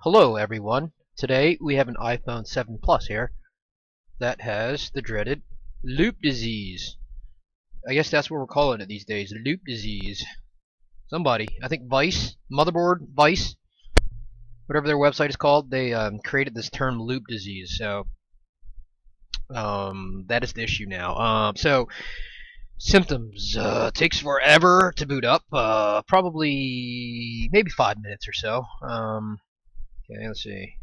Hello everyone. Today we have an iPhone 7 Plus here that has the dreaded loop disease. I guess that's what we're calling it these days, loop disease. Somebody, I think Vice, Motherboard, Vice, whatever their website is called, they created this term loop disease. So that is the issue now. So symptoms, takes forever to boot up, probably maybe 5 minutes or so. Okay, let's see.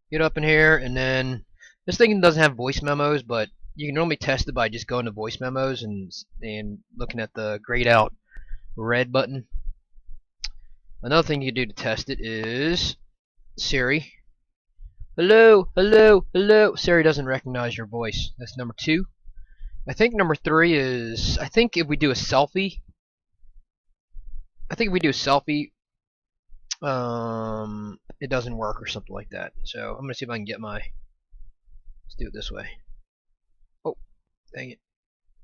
Get up in here, and then this thing doesn't have voice memos, but you can normally test it by just going to voice memos and looking at the grayed out red button. Another thing you can do to test it is Siri. Hello, hello, hello. Siri doesn't recognize your voice. That's number 2. I think number 3 is, I think if we do a selfie, it doesn't work or something like that. So I'm gonna see if I can get my. Let's do it this way. Oh, dang it.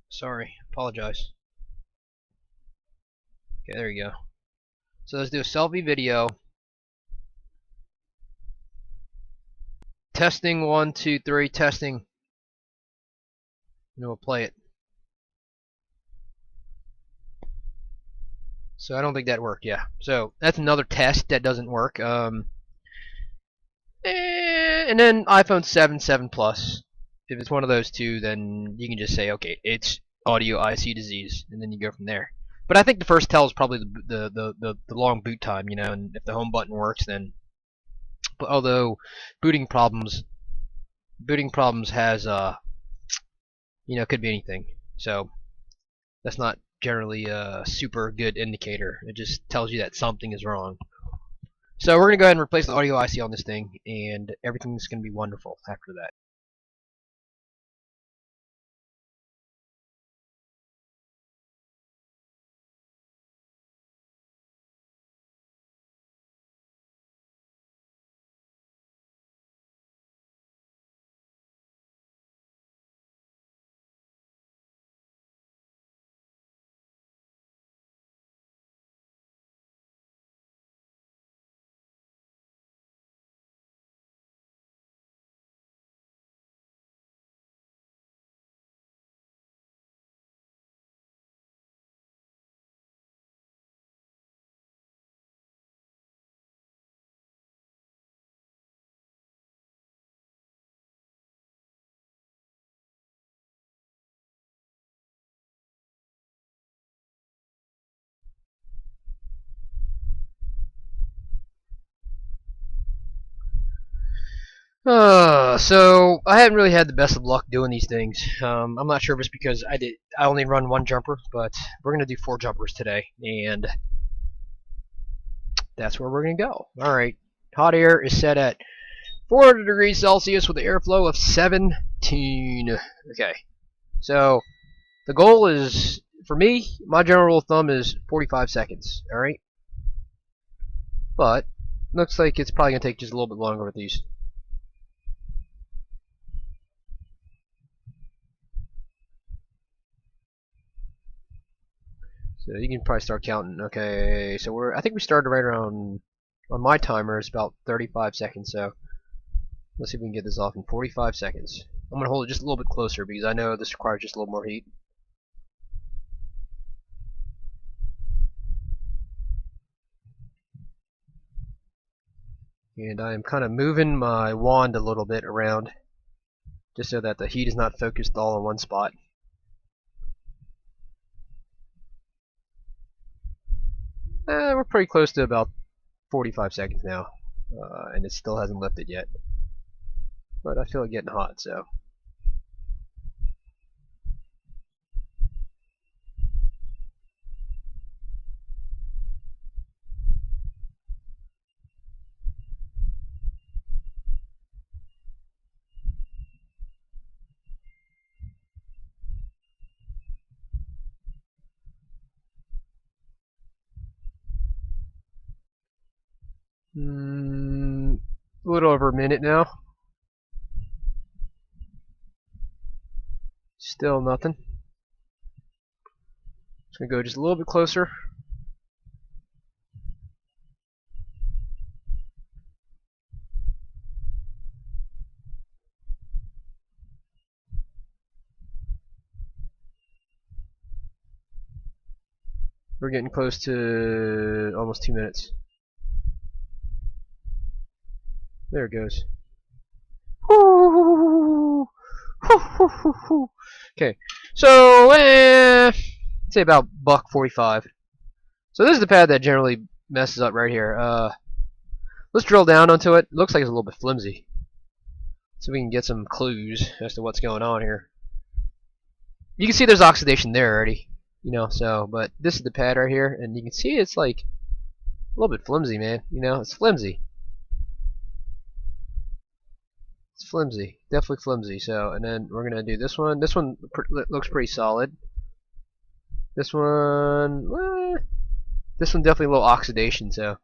Sorry, apologize. Okay, there you go. So let's do a selfie video. Testing 1, 2, 3, testing. And we'll play it. So I don't think that worked, yeah. So that's another test that doesn't work. And then iPhone 7, 7 Plus. If it's one of those two, then you can just say, okay, it's audio IC disease, and then you go from there. But I think the first tell is probably the long boot time, you know, and if the home button works, then. But although booting problems has you know, could be anything. So that's not generally a super good indicator. It just tells you that something is wrong. So we're gonna go ahead and replace the audio IC on this thing, and everything's gonna be wonderful after that. So I haven't really had the best of luck doing these things. I'm not sure if it's because I only run one jumper, but we're gonna do 4 jumpers today, and that's where we're gonna go. All right, hot air is set at 400 degrees Celsius with an airflow of 17. Okay, so the goal is, for me, my general rule of thumb is 45 seconds. All right, but looks like it's probably gonna take just a little bit longer with these. So you can probably start counting. Okay, so I think we started right around, on my timer, it's about 35 seconds, so let's see if we can get this off in 45 seconds. I'm going to hold it just a little bit closer because I know this requires just a little more heat. And I am kind of moving my wand a little bit around just so that the heat is not focused all in one spot. We're pretty close to about 45 seconds now, and it still hasn't lifted yet. But I feel it getting hot, so. A little over a minute now. Still nothing. Just gonna go just a little bit closer. We're getting close to almost 2 minutes. There it goes. Okay, so say about $1.45. So this is the pad that generally messes up right here. Let's drill down onto it. Looks like it's a little bit flimsy, so we can get some clues as to what's going on here. You can see there's oxidation there already, you know. So, but this is the pad right here, and you can see it's like a little bit flimsy, man. You know, it's flimsy. It's flimsy, definitely flimsy. So, and then we're gonna do this one. This one looks pretty solid. This one, this one definitely a little oxidation. So,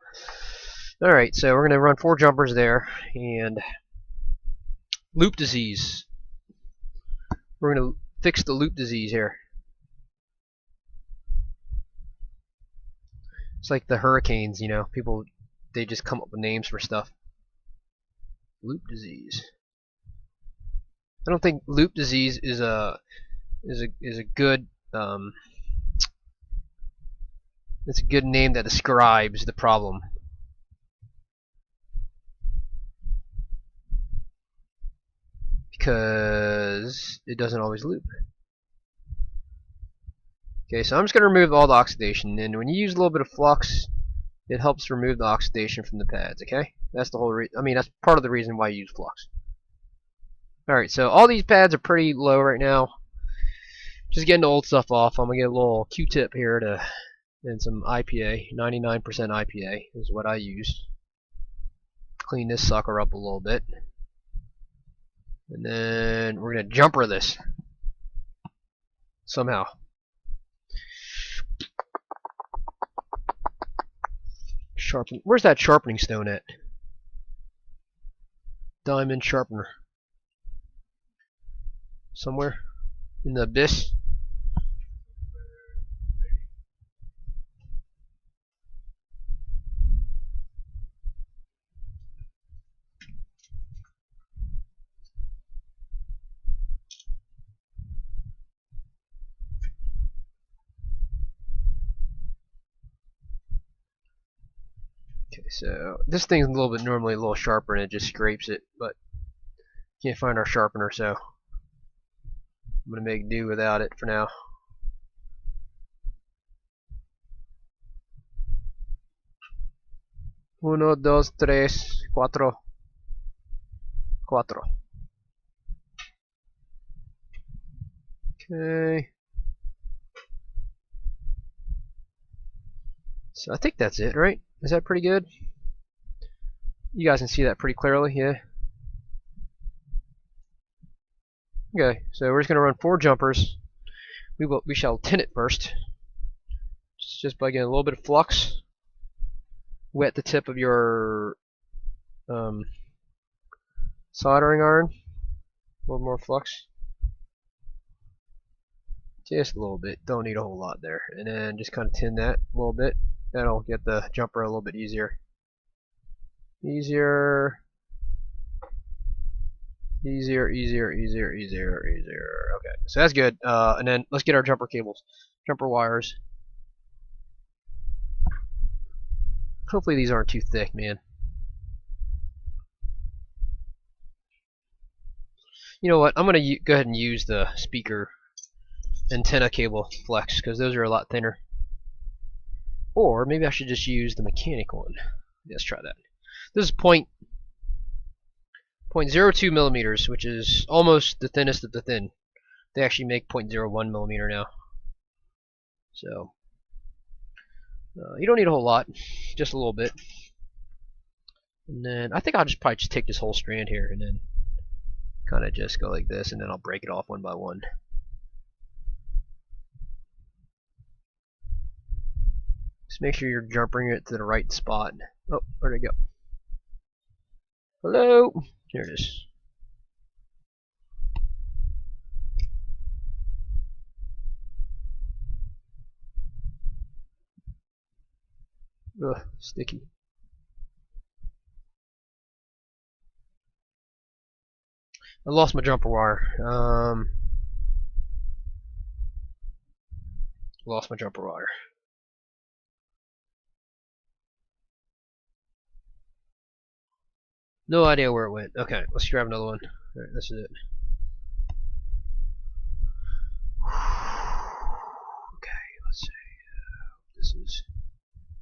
all right. So we're gonna run 4 jumpers there, and loop disease. We're gonna fix the loop disease here. It's like the hurricanes, you know. People, they just come up with names for stuff. Loop disease. I don't think loop disease is a good it's a good name that describes the problem. Because it doesn't always loop. Okay, so I'm just going to remove all the oxidation, and when you use a little bit of flux, it helps remove the oxidation from the pads, okay? That's the whole that's part of the reason why you use flux. Alright, so all these pads are pretty low right now. Just getting the old stuff off. I'm going to get a little Q-tip here and some IPA. 99% IPA is what I use. Clean this sucker up a little bit. And then we're going to jumper this somehow. Sharpen. Where's that sharpening stone at? Diamond sharpener. Somewhere in the abyss. Okay, so this thing's a little bit normally a little sharper and it just scrapes it, but can't find our sharpener, so I'm gonna make do without it for now. Uno, dos, tres, cuatro. Cuatro. Okay. So I think that's it, right? Is that pretty good? You guys can see that pretty clearly, yeah? Okay, so we're just gonna run 4 jumpers. We shall tin it first. Just by getting a little bit of flux. Wet the tip of your soldering iron. A little more flux. Just a little bit. Don't need a whole lot there. And then just kind of tin that a little bit. That'll get the jumper a little bit easier. Easier. Okay, so that's good. And then let's get our jumper cables. Jumper wires. Hopefully these aren't too thick, man. You know what? I'm going to go ahead and use the speaker antenna cable flex because those are a lot thinner. Or maybe I should just use the mechanic one. Let's try that. This is 0.02 millimeters, which is almost the thinnest of the thin. They actually make 0.01 millimeter now. So you don't need a whole lot, just a little bit. And then I think I'll just probably just take this whole strand here and then kind of just go like this, and then I'll break it off one by one. Just make sure you're jumping it to the right spot. Oh, where'd it go? Hello? Here it is. Ugh, sticky. I lost my jumper wire. Lost my jumper wire. No idea where it went. Okay, let's grab another one. Alright, this is it. Okay, let's see. This is...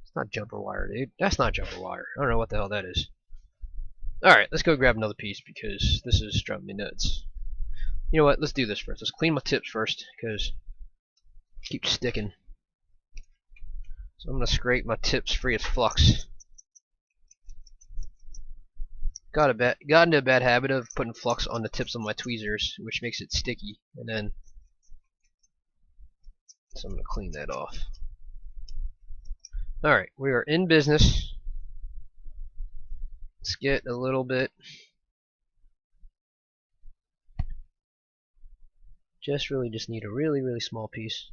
It's not jumper wire, dude. That's not jumper wire. I don't know what the hell that is. Alright, let's go grab another piece because this is driving me nuts. You know what? Let's do this first. Let's clean my tips first because it keeps sticking. So I'm going to scrape my tips free of flux. Got into a bad habit of putting flux on the tips of my tweezers, which makes it sticky. And then, so I'm going to clean that off. Alright, we are in business. Let's get a little bit. Just need a really small piece.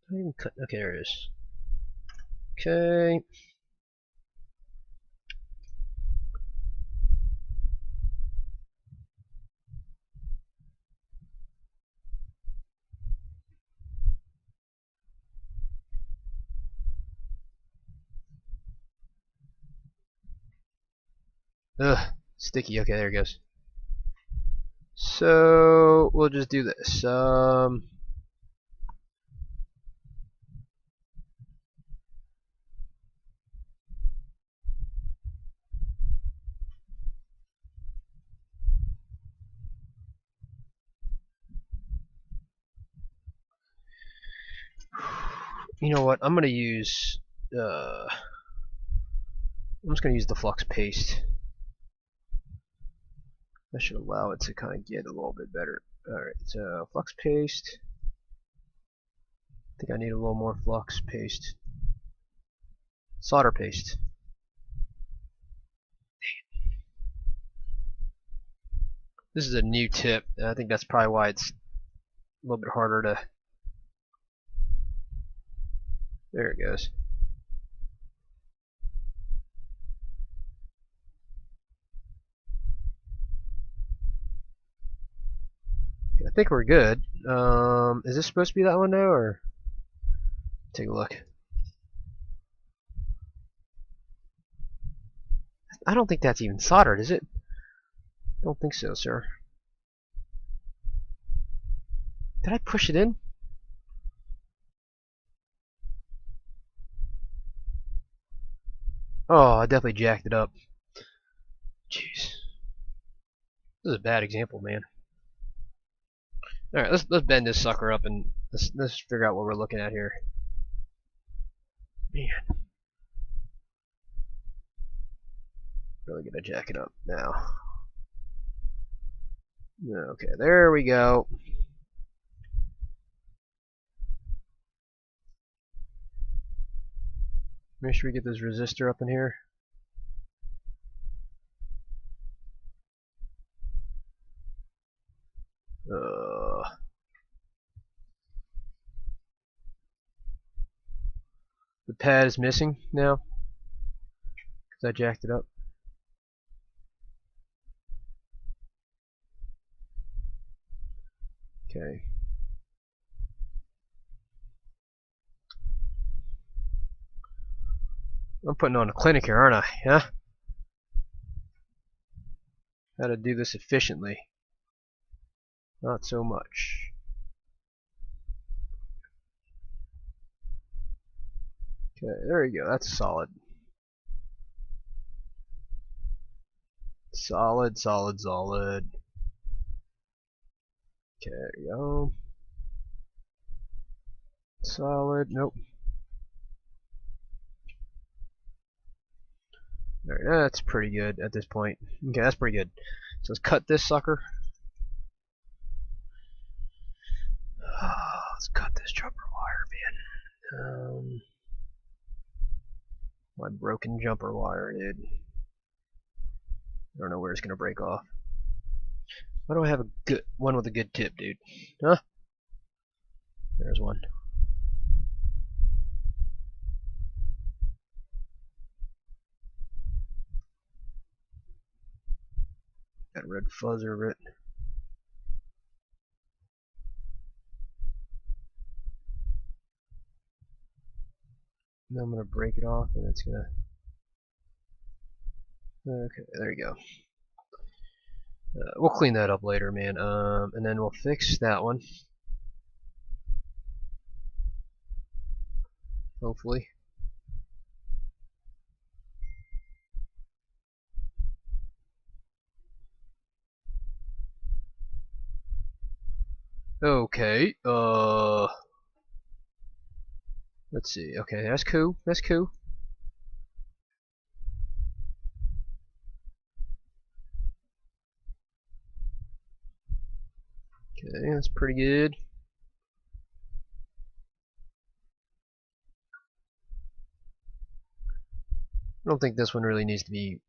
Don't even cut. Okay, there it is. Okay. Ugh, sticky. Okay, there it goes. So we'll just do this. You know what? I'm gonna use. I'm just gonna use the flux paste. That should allow it to kind of get a little bit better. Alright, so flux paste. I think I need a little more flux paste. Solder paste. This is a new tip. I think that's probably why it's a little bit harder to... There it goes. I think we're good. Is this supposed to be that one now, or take a look? I don't think that's even soldered, is it? I don't think so, sir. Did I push it in? Oh, I definitely jacked it up. Jeez, this is a bad example, man. All right, let's bend this sucker up and let's figure out what we're looking at here. Man, really gonna jack it up now. Okay, there we go. Make sure we get this resistor up in here. The pad is missing now because I jacked it up. Okay. I'm putting on a clinic here, aren't I? Huh? How to do this efficiently. Not so much. Okay, there you go. That's solid. Solid, solid, solid. Okay, there you go. Solid. Nope. Alright, that's pretty good at this point. Okay, that's pretty good. So let's cut this sucker. Let's cut this jumper wire, man. My broken jumper wire, dude. I don't know where it's gonna break off. Why do I have a good one with a good tip, dude? Huh? There's one. Got a red fuzz over it. Then I'm gonna break it off, and it's gonna Okay, there you go. We'll clean that up later, man. And then we'll fix that one. Hopefully. Okay. Let's see. Okay, that's cool. That's cool. Okay, that's pretty good. I don't think this one really needs to be.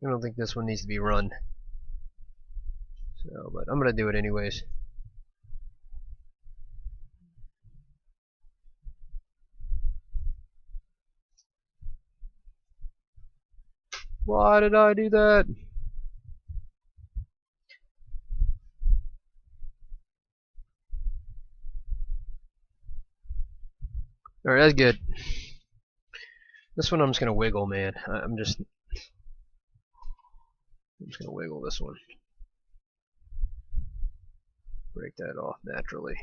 I don't think this one needs to be run. So, but I'm gonna do it anyways. Why did I do that? Alright, that's good. This one I'm just gonna wiggle, man. I'm just gonna wiggle this one. Break that off naturally.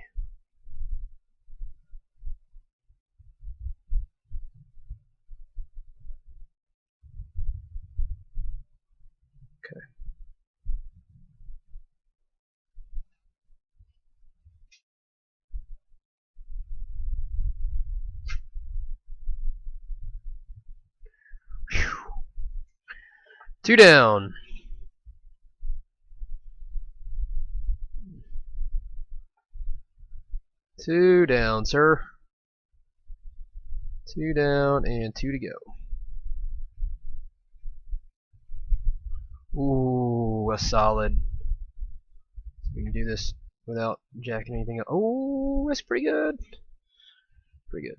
Okay. Whew. 2 down. 2 down, sir. 2 down and 2 to go. Ooh, a solid. We can do this without jacking anything up. Oh, that's pretty good. Pretty good.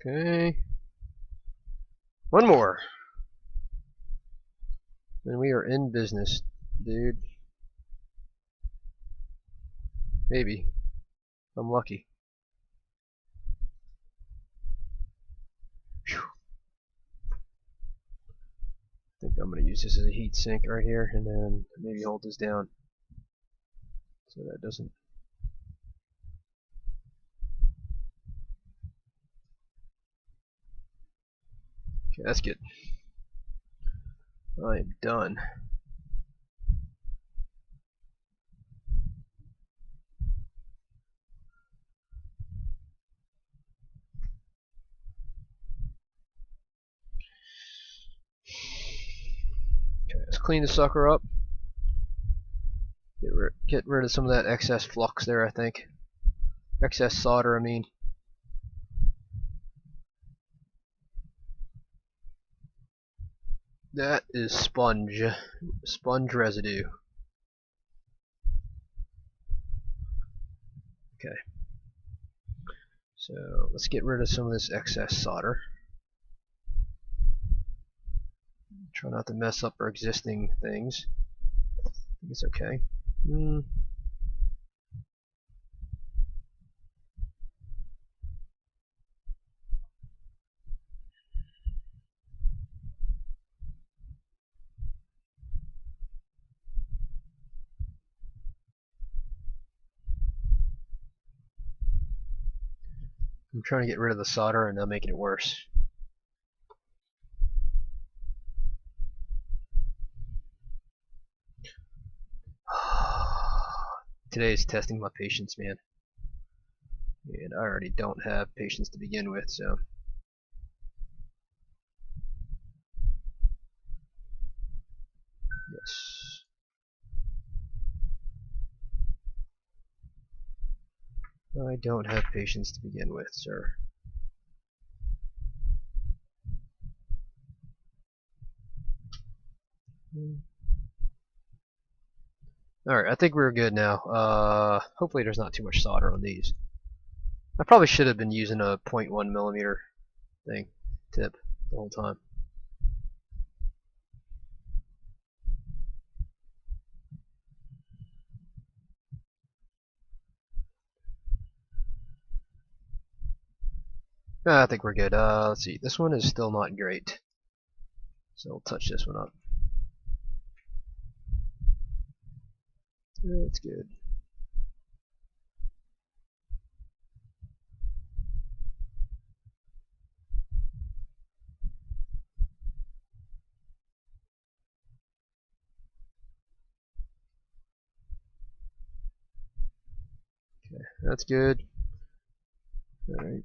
Okay. One more. And we are in business, dude. Maybe. I'm lucky. Whew. I think I'm going to use this as a heat sink right here, and then maybe hold this down so that doesn't. Okay, that's good. I am done. Okay, let's clean the sucker up. Get rid of some of that excess flux there, I think. Excess solder, I mean. That is sponge residue. Okay. So let's get rid of some of this excess solder. Try not to mess up our existing things. I think it's okay. I'm trying to get rid of the solder and not making it worse. Today is testing my patience, man. And I already don't have patience to begin with, so. Yes. I don't have patience to begin with, sir. Alright, I think we're good now. Hopefully there's not too much solder on these. I probably should have been using a 0.1 millimeter thing, tip, the whole time. I think we're good. Let's see. This one is still not great, so we'll touch this one up. That's good. Okay, that's good. All right.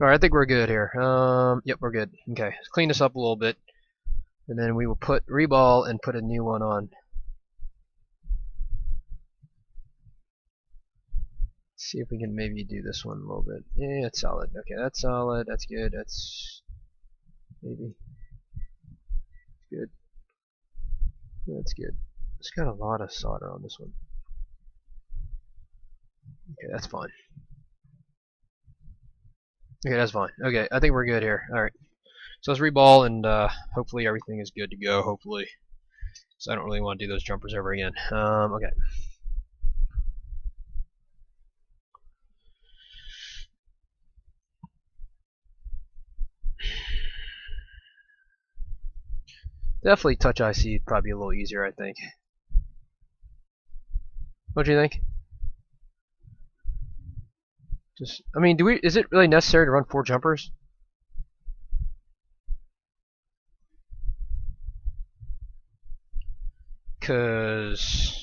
All right, I think we're good here. Yep, we're good. Okay, let's clean this up a little bit, and then we will put reball and put a new one on. Let's see if we can maybe do this one a little bit. Yeah, it's solid. Okay, that's solid. That's good. That's maybe good. That's good. It's got a lot of solder on this one. Okay, that's fine. Okay, that's fine. Okay, I think we're good here. All right. So let's reball, and hopefully everything is good to go. Hopefully, so I don't really want to do those jumpers ever again. Okay. Definitely Touch IC probably a little easier, I think. What do you think? Just, I mean, is it really necessary to run 4 jumpers? Cause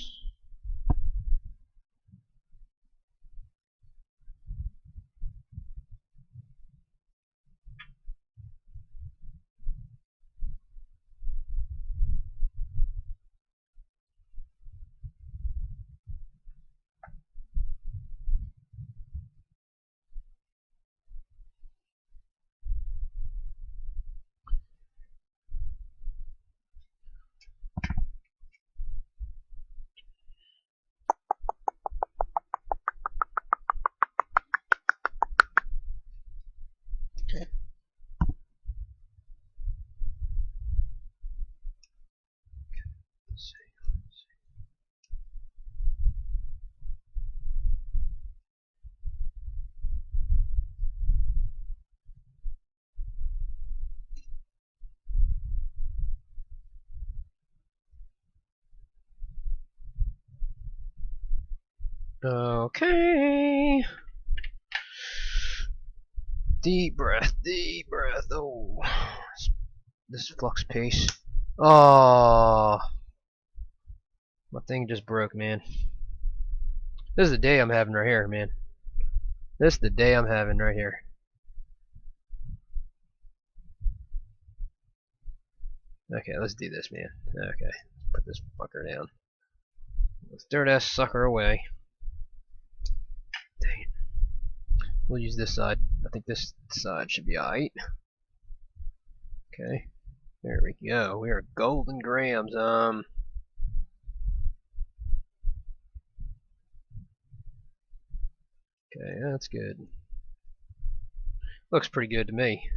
okay. Deep breath, deep breath. Oh, this flux pace. Oh, my thing just broke, man. This is the day I'm having right here, man. This is the day I'm having right here. Okay, let's do this, man. Okay, put this fucker down. Let's throw that sucker away. Dang it. We'll use this side. I think this side should be alright. Okay, there we go. We are golden grams. Okay, that's good. Looks pretty good to me.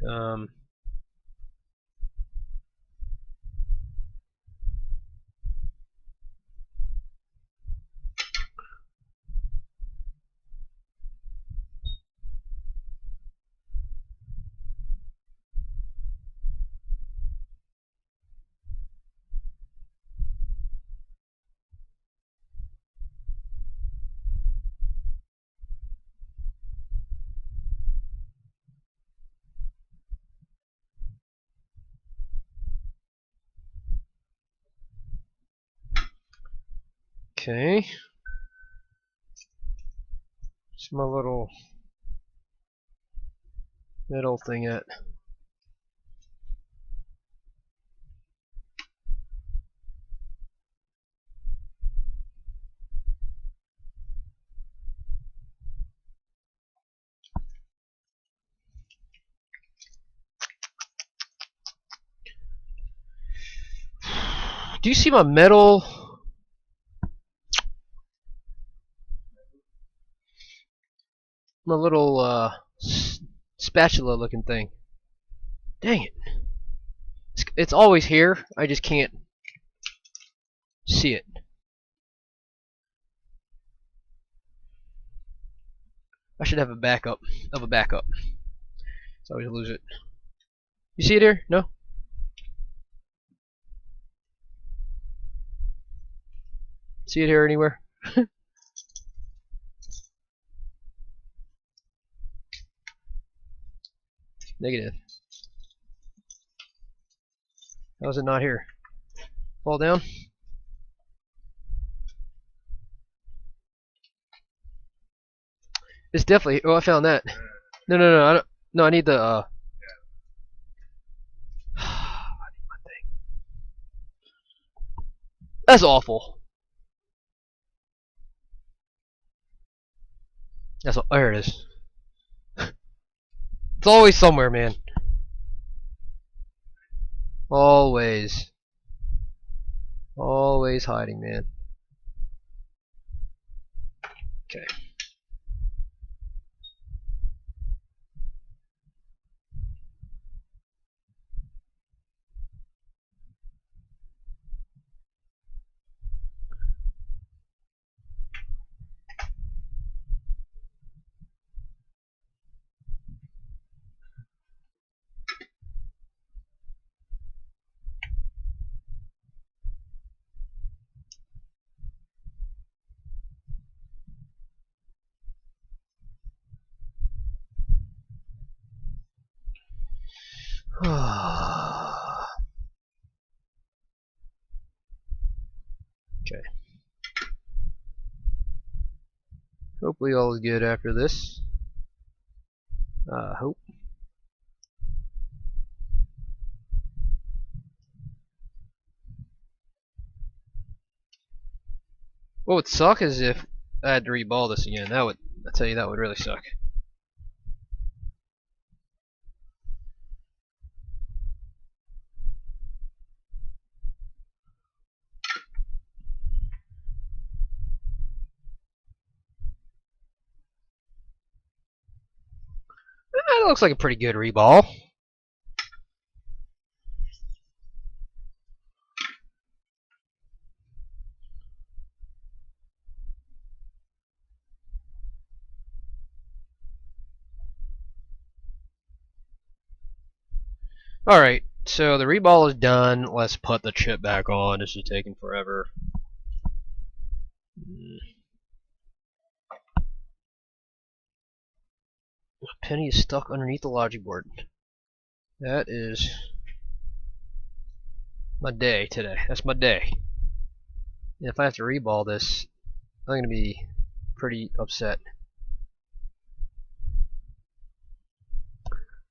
Okay. Where's my little middle thing at? Do you see my metal? My little spatula looking thing. Dang it. It's always here. I just can't see it. I should have a backup of a backup, so I always lose it. You see it here? No? See it here anywhere? Negative. How is it not here? Fall down? It's definitely. Oh, I found that. No, no, no. I don't. No, I need the. That's awful. That's. There it is. It's always somewhere, man. Always. Always hiding, man. Okay. Okay. Hopefully all is good after this. Hope. What would suck is if I had to reball this again. That would, I tell you, that would really suck. That looks like a pretty good reball. Alright, so the reball is done. Let's put the chip back on. This is taking forever. Penny is stuck underneath the logic board. That is my day today. That's my day. And if I have to reball this, I'm going to be pretty upset.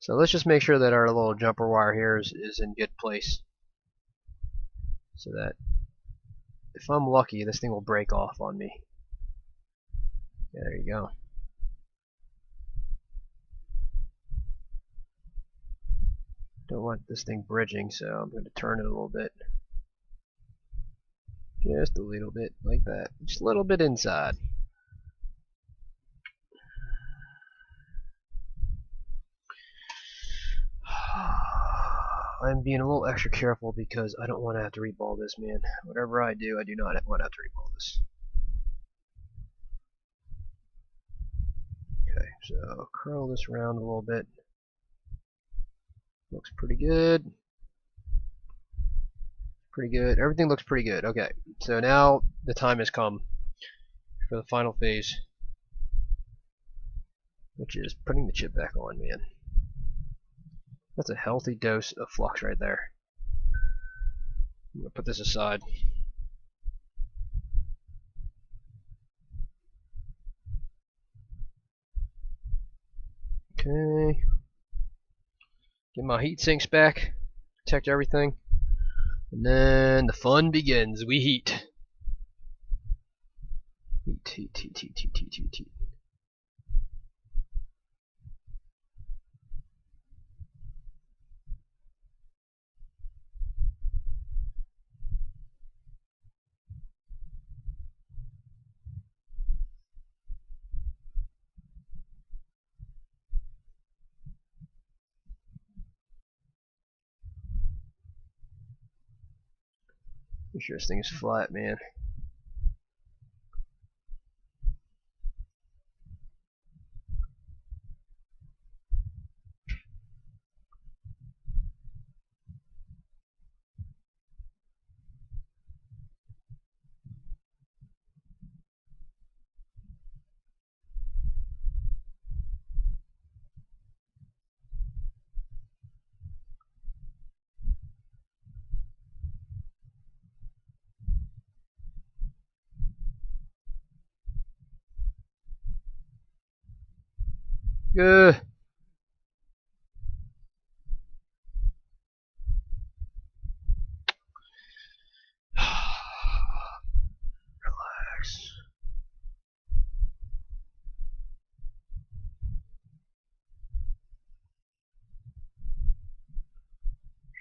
So let's just make sure that our little jumper wire here is in good place. So that if I'm lucky, this thing will break off on me. Yeah, there you go. Don't want this thing bridging, so I'm going to turn it a little bit. Just a little bit, like that. Just a little bit inside. I'm being a little extra careful because I don't want to have to reball this, man. Whatever I do not want to have to reball this. Okay, so curl this around a little bit. Looks pretty good. Pretty good. Everything looks pretty good. Okay, so now the time has come for the final phase, which is putting the chip back on, man. That's a healthy dose of flux right there. I'm going to put this aside. Okay. Get my heat sinks back. Protect everything. And then the fun begins. We heat. Heat. Make sure this thing is flat, man. Good. Relax.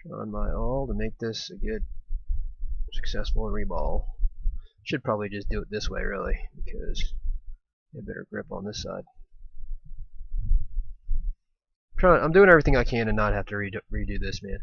Trying my all to make this a good, successful reball. Should probably just do it this way, really, because I have better grip on this side. I'm doing everything I can to not have to redo this, man.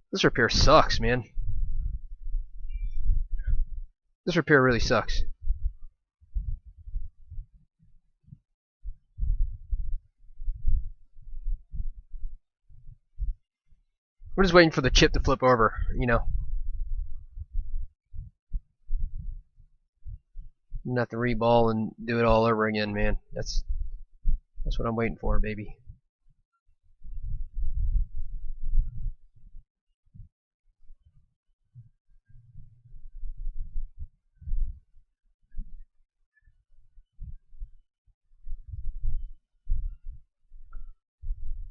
This repair sucks, man. This repair really sucks. We're just waiting for the chip to flip over, you know. And have to reball and do it all over again, man. That's what I'm waiting for, baby.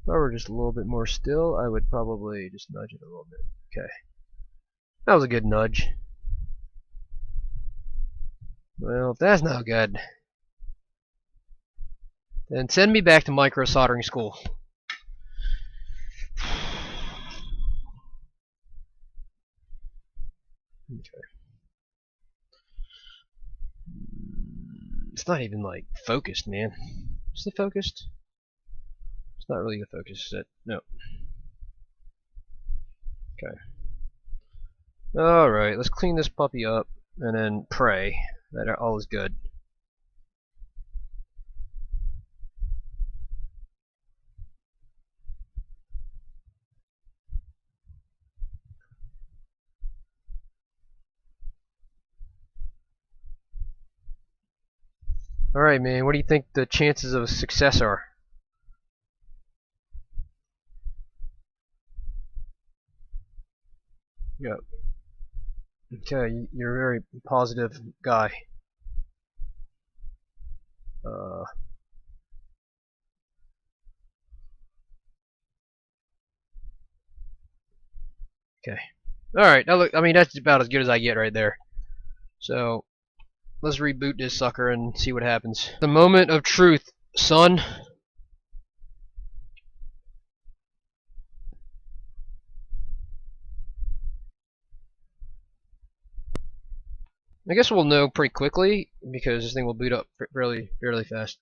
If I were just a little bit more still, I would probably just nudge it a little bit. Okay. That was a good nudge. Well, if that's not good, then send me back to microsoldering school. Okay. It's not even like focused, man. Is it focused? It's not really a focus set. No. Okay. Alright, let's clean this puppy up and then pray that all is good. Alright, man, what do you think the chances of success are? Yep. Okay, you're a very positive guy. Okay. Alright, now look, I mean, that's about as good as I get right there. So, let's reboot this sucker and see what happens. The moment of truth, son. I guess we'll know pretty quickly because this thing will boot up fairly fast.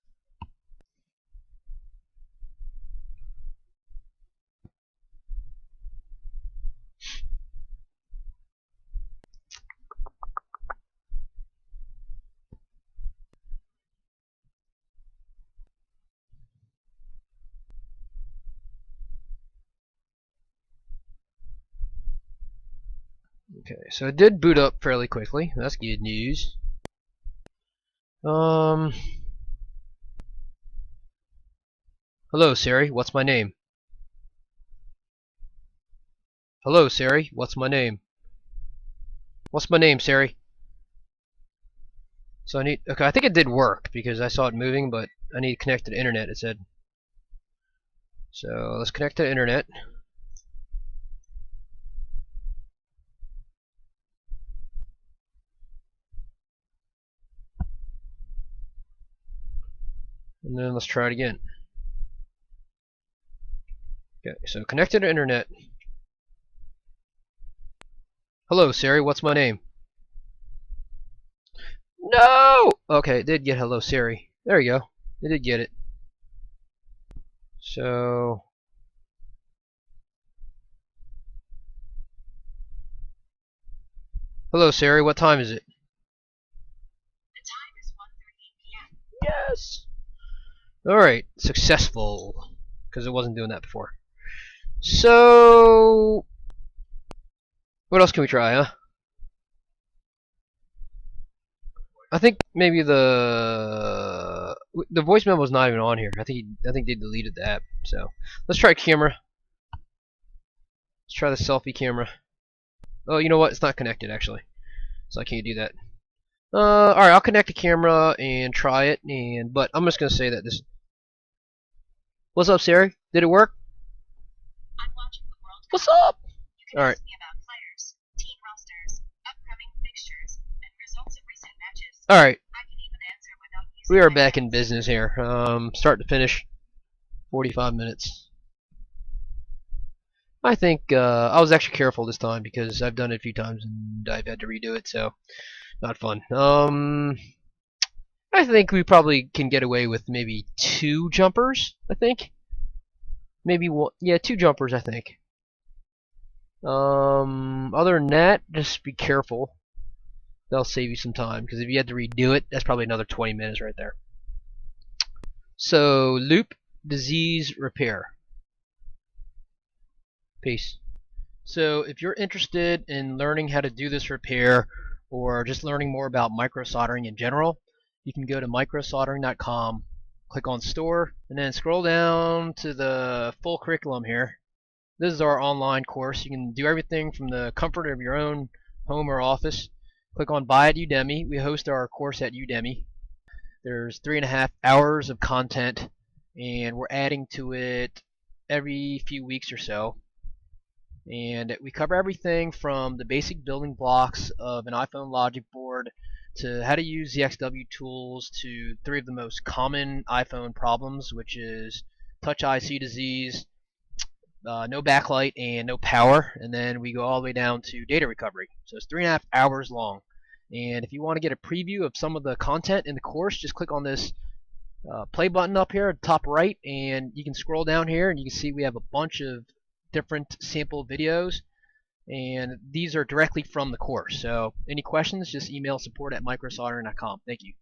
Okay, so it did boot up fairly quickly. That's good news. Hello Siri, what's my name? Hello Siri, what's my name? What's my name, Siri? So okay, I think it did work because I saw it moving, but I need to connect to the internet, it said. So let's connect to the internet. And then let's try it again. Okay, so connected to internet. Hello Siri, what's my name? No! Okay, it did get hello Siri. There you go. It did get it. So hello Siri, what time is it? The time is 1:38 p.m. Yes! Alright, successful. Because it wasn't doing that before. So what else can we try, huh? I think maybe the voice memo was not even on here. I think they deleted the app. So let's try camera. Let's try the selfie camera. Oh, you know what? It's not connected actually, so I can't do that. All right, I'll connect the camera and try it. But I'm just gonna say that this. What's up, Siri? Did it work? I'm watching the World Cup. What's up? You can All right. ask me about players, team rosters, upcoming fixtures, and results of recent matches. All right. I can even answer without using We are my back in hands. business here. Start to finish, 45 minutes. I think I was actually careful this time because I've done it a few times and I've had to redo it, so not fun. I think we probably can get away with maybe 2 jumpers. I think maybe one. Yeah, 2 jumpers. I think. Other than that, just be careful. That'll save you some time because if you had to redo it, that's probably another 20 minutes right there. So loop disease repair. Peace. So if you're interested in learning how to do this repair or just learning more about microsoldering in general, you can go to microsoldering.com, click on store, and then scroll down to the full curriculum here. This is our online course. You can do everything from the comfort of your own home or office. Click on buy at Udemy. We host our course at Udemy. There's 3.5 hours of content, and we're adding to it every few weeks or so. And we cover everything from the basic building blocks of an iPhone logic board to how to use the XW tools to 3 of the most common iPhone problems, which is touch IC disease, no backlight, and no power. And then we go all the way down to data recovery. So it's 3.5 hours long. And if you want to get a preview of some of the content in the course, just click on this play button up here at the top right, and you can scroll down here and you can see we have a bunch of different sample videos, and these are directly from the course. So any questions, just email support@microsoldering.com. Thank you.